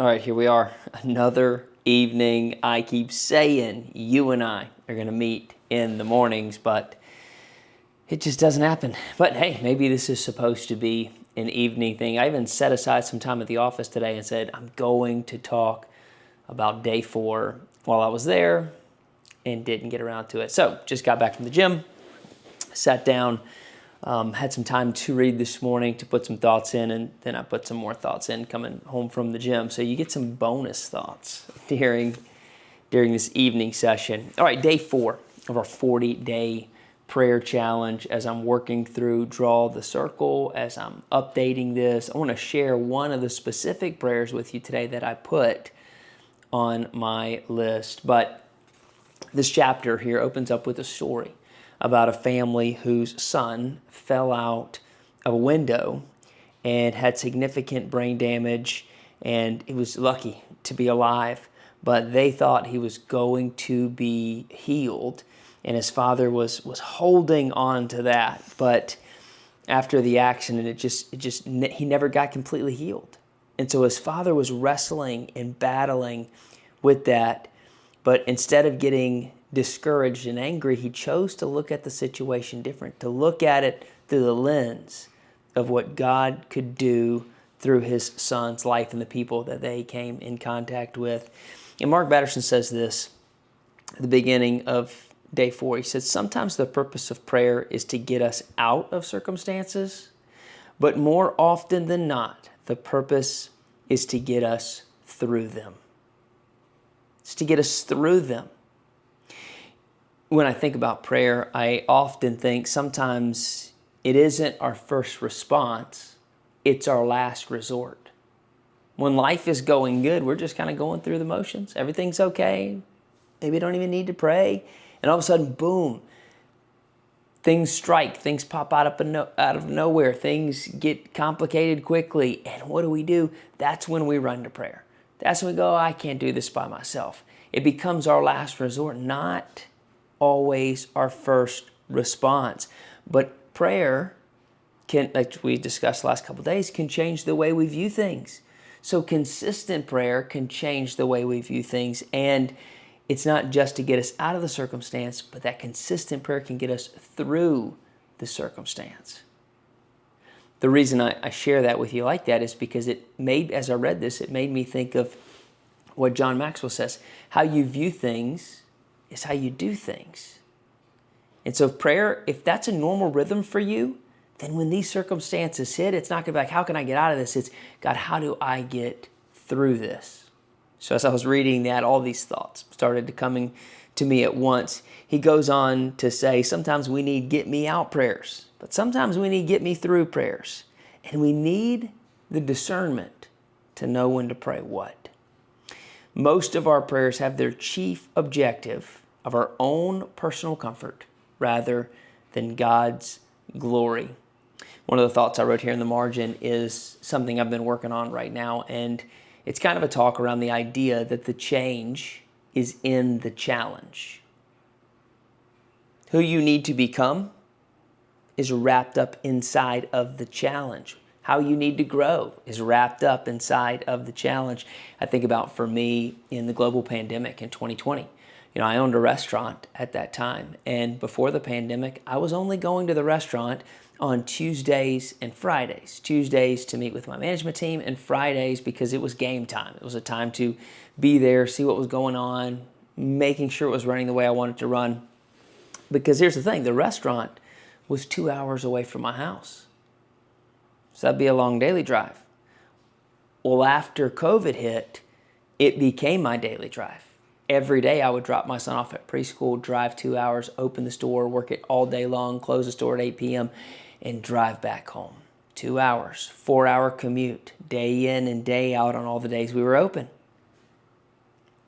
All right, here we are. Another evening. I keep saying you and I are going to meet in the mornings, but it just doesn't happen. But hey, maybe this is supposed to be an evening thing. I even set aside some time at the office today and said, I'm going to talk about day 4 while I was there and didn't get around to it. So just got back from the gym, sat down, had some time to read this morning to put some thoughts in, and then I put some more thoughts in coming home from the gym. So you get some bonus thoughts during this evening session. All right, day 4 of our 40-day prayer challenge. As I'm working through Draw the Circle, as I'm updating this, I want to share one of the specific prayers with you today that I put on my list. But this chapter here opens up with a story about a family whose son fell out of a window and had significant brain damage, and he was lucky to be alive, but they thought he was going to be healed, and his father was holding on to that. But after the accident, he never got completely healed. And so his father was wrestling and battling with that, but instead of getting discouraged and angry, he chose to look at the situation different, to look at it through the lens of what God could do through his son's life and the people that they came in contact with. And Mark Batterson says this at the beginning of day 4. He says, sometimes the purpose of prayer is to get us out of circumstances, but more often than not, the purpose is to get us through them. It's to get us through them. When I think about prayer, I often think sometimes it isn't our first response, it's our last resort. When life is going good, we're just kind of going through the motions. Everything's okay. Maybe you don't even need to pray. And all of a sudden, boom, things strike. Things pop out of nowhere. Things get complicated quickly. And what do? That's when we run to prayer. That's when we go, I can't do this by myself. It becomes our last resort, not always our first response. But prayer can, like we discussed the last couple of days, can change the way we view things. So consistent prayer can change the way we view things. And it's not just to get us out of the circumstance, but that consistent prayer can get us through the circumstance. The reason I share that with you like that is because as I read this, it made me think of what John Maxwell says. How you view things is how you do things. And so prayer, if that's a normal rhythm for you, then when these circumstances hit, it's not going to be like, how can I get out of this? It's, God, how do I get through this? So as I was reading that, all these thoughts started coming to me at once. He goes on to say, sometimes we need get me out prayers, but sometimes we need get me through prayers. And we need the discernment to know when to pray what. Most of our prayers have their chief objective of our own personal comfort rather than God's glory. One of the thoughts I wrote here in the margin is something I've been working on right now, and it's kind of a talk around the idea that the change is in the challenge. Who you need to become is wrapped up inside of the challenge. How you need to grow is wrapped up inside of the challenge. I think about for me in the global pandemic in 2020. I owned a restaurant at that time, and before the pandemic, I was only going to the restaurant on Tuesdays and Fridays. Tuesdays to meet with my management team, and Fridays because it was game time. It was a time to be there, see what was going on, making sure it was running the way I wanted to run. Because here's the thing, the restaurant was 2 hours away from my house. So that'd be a long daily drive. Well, after COVID hit, it became my daily drive. Every day I would drop my son off at preschool, drive 2 hours, open the store, work it all day long, close the store at 8 p.m., and drive back home. 2 hours, 4-hour commute, day in and day out on all the days we were open.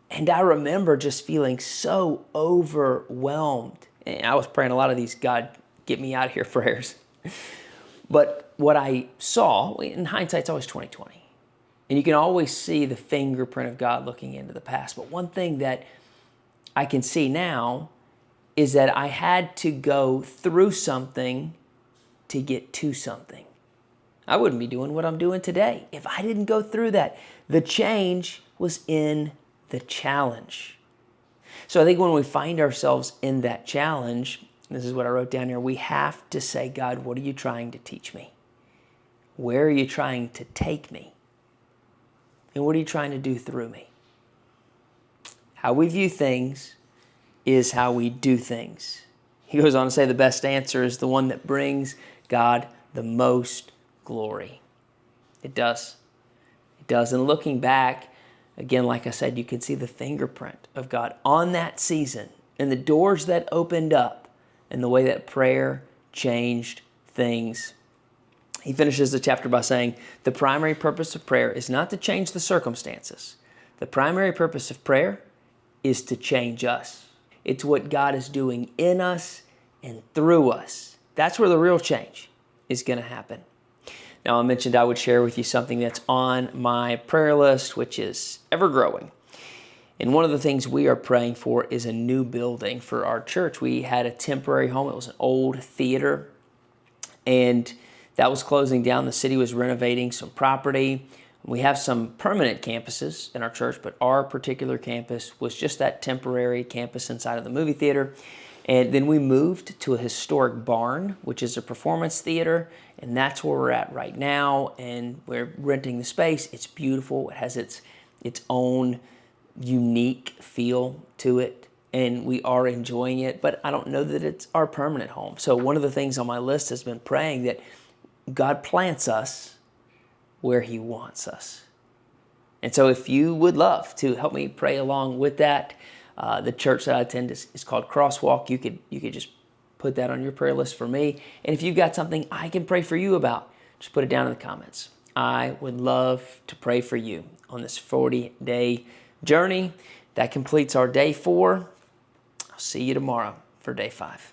And I remember just feeling so overwhelmed. And I was praying a lot of these, God, get me out of here prayers. But what I saw, in hindsight, it's always 20/20. And you can always see the fingerprint of God looking into the past. But one thing that I can see now is that I had to go through something to get to something. I wouldn't be doing what I'm doing today if I didn't go through that. The change was in the challenge. So I think when we find ourselves in that challenge, this is what I wrote down here, we have to say, God, what are you trying to teach me? Where are you trying to take me? And what are you trying to do through me? How we view things is how we do things. He goes on to say the best answer is the one that brings God the most glory. It does. It does. And looking back, again, like I said, you can see the fingerprint of God on that season and the doors that opened up and the way that prayer changed things. He finishes the chapter by saying, the primary purpose of prayer is not to change the circumstances. The primary purpose of prayer is to change us. It's what God is doing in us and through us. That's where the real change is going to happen. Now, I mentioned I would share with you something that's on my prayer list, which is ever growing. And one of the things we are praying for is a new building for our church. We had a temporary home. It was an old theater, and that was closing down. The city was renovating some property. We have some permanent campuses in our church, but our particular campus was just that temporary campus inside of the movie theater. And then we moved to a historic barn, which is a performance theater, and that's where we're at right now. And we're renting the space. It's beautiful. It has its own unique feel to it, and we are enjoying it, but I don't know that it's our permanent home. So one of the things on my list has been praying that God plants us where He wants us. And so if you would love to help me pray along with that, the church that I attend is called Crosswalk. You could just put that on your prayer list for me. And if you've got something I can pray for you about, just put it down in the comments. I would love to pray for you on this 40-day journey. That completes our day 4. I'll see you tomorrow for day 5.